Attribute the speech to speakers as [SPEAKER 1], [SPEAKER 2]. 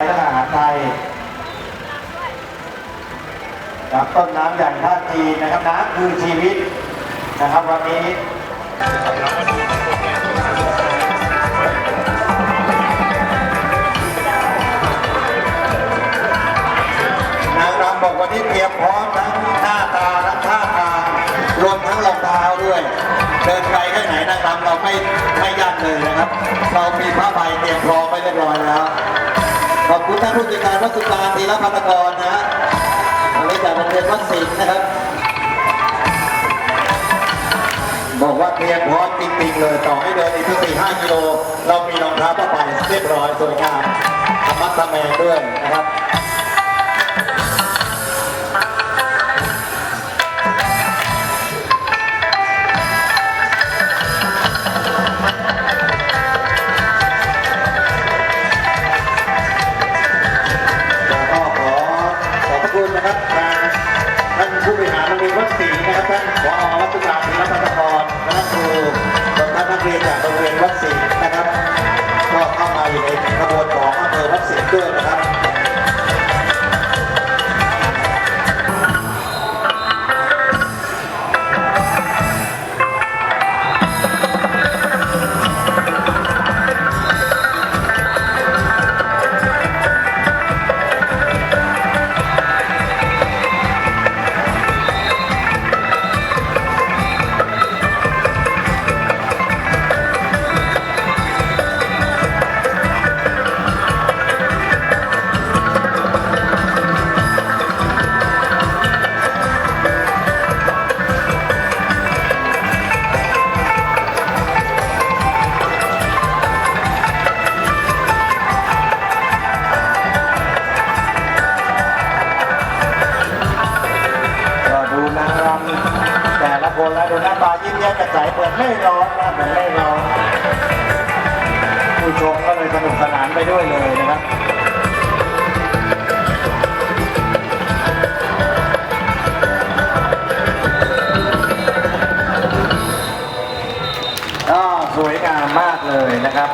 [SPEAKER 1] ทหารไทยกับต้นน้ำอย่างท่าจีนนะครับน้ำคือชีวิตนะครับวันนี้นางรำบอกวันนี้เตรียมพร้อมทั้งหน้าตาทั้งท่าทางรวมทั้งรองเท้าด้วยเดินไกลแค่ไหนนางรำเราไม่ยันเลยนะครับเรามีผ้าใบเตรียมพร้อมไปเรียบร้อยแล้วขอบคุณท่านผู้จัดการวัดสุการธีรพัฒนกรนะฮะวันนี้จากโรงเรียนวัดสิงห์นะครับบอกว่าเตรียมพร้อมจริงๆเลยต่อให้เดินอีก4-5 กิโลเรามีรองเท้าผ้าใบเรียบร้อยสวยงามธรรมะธรรมแมงด้วยนะครับนะครับท่านผู้บริหารโรงเรียนวัดศรีนะครับท่านผอ.วัดสุการธีรพัฒนกรคณะครูรวมทั้งนักเรียนจากโรงเรียนวัดศรีนะครับก็เข้ามาอยู่ในขบวนของอำเภอวัดศรีด้วยนะครับแต่ละคนแล้วดูหน้าตายิ้มแย้มแจ่มใสเหมือนไม่ร้อนนะเหมือนไม่ร้อนผู้ชมก็เลยสนุกสนานไปด้วยเลยนะครับสวยงามมากเลยนะครับ